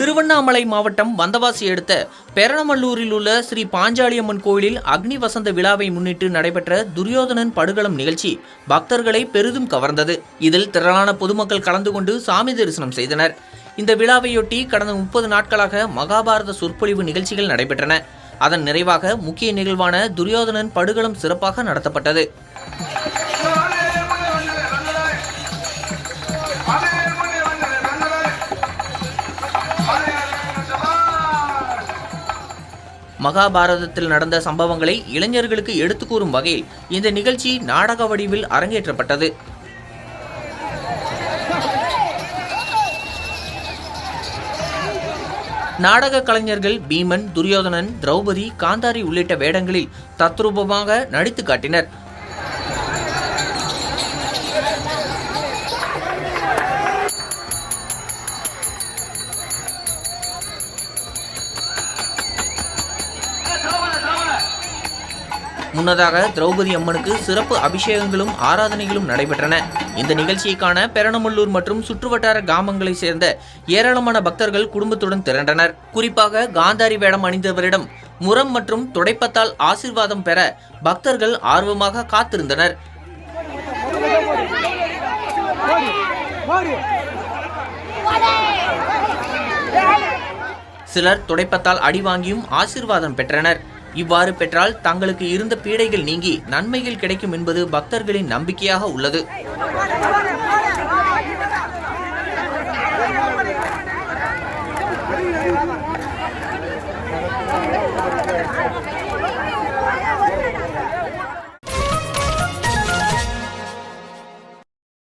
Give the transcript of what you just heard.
திருவண்ணாமலை மாவட்டம் வந்தவாசி அடுத்த பெரணமல்லூரில் உள்ள ஸ்ரீ பாஞ்சாலியம்மன் கோயிலில் அக்னி வசந்த விழாவை முன்னிட்டு நடைபெற்ற துரியோதனன் படுகளம் நிகழ்ச்சி பக்தர்களை பெரிதும் கவர்ந்தது. இதில் திரளான பொதுமக்கள் கலந்து கொண்டு சாமி தரிசனம் செய்தனர். இந்த விழாவையொட்டி கடந்த 30 நாட்களாக மகாபாரத சொற்பொழிவு நிகழ்ச்சிகள் நடைபெற்றன. அதன் நிறைவாக முக்கிய நிகழ்வான துரியோதனன் படுகளம் சிறப்பாக நடத்தப்பட்டது. மகாபாரதத்தில் நடந்த சம்பவங்களை இளைஞர்களுக்கு எடுத்துக் கூறும் வகையில் இந்த நிகழ்ச்சி நாடக வடிவில் அரங்கேற்றப்பட்டது. நாடக கலைஞர்கள் பீமன், துரியோதனன், திரௌபதி, காந்தாரி உள்ளிட்ட வேடங்களில் தத்ரூபமாக நடித்து காட்டினர். முன்னதாக திரௌபதி அம்மனுக்கு சிறப்பு அபிஷேகங்களும் ஆராதனைகளும் நடைபெற்றன. இந்த நிகழ்ச்சியை காண பெரணமல்லூர் மற்றும் சுற்றுவட்டார கிராமங்களை சேர்ந்த ஏராளமான பக்தர்கள் குடும்பத்துடன் திரண்டனர். குறிப்பாக காந்தாரி வேடம் அணிந்தவரிடம் முரம் மற்றும் துடைப்பத்தால் ஆசீர்வாதம் பெற பக்தர்கள் ஆர்வமாக காத்திருந்தனர். சிலர் துடைப்பத்தால் அடி வாங்கியும் ஆசீர்வாதம் பெற்றனர். இவ்வாறு பெற்றால் தங்களுக்கு இருந்த பீடைகள் நீங்கி நன்மைகள் கிடைக்கும் என்பது பக்தர்களின் நம்பிக்கையாக உள்ளது.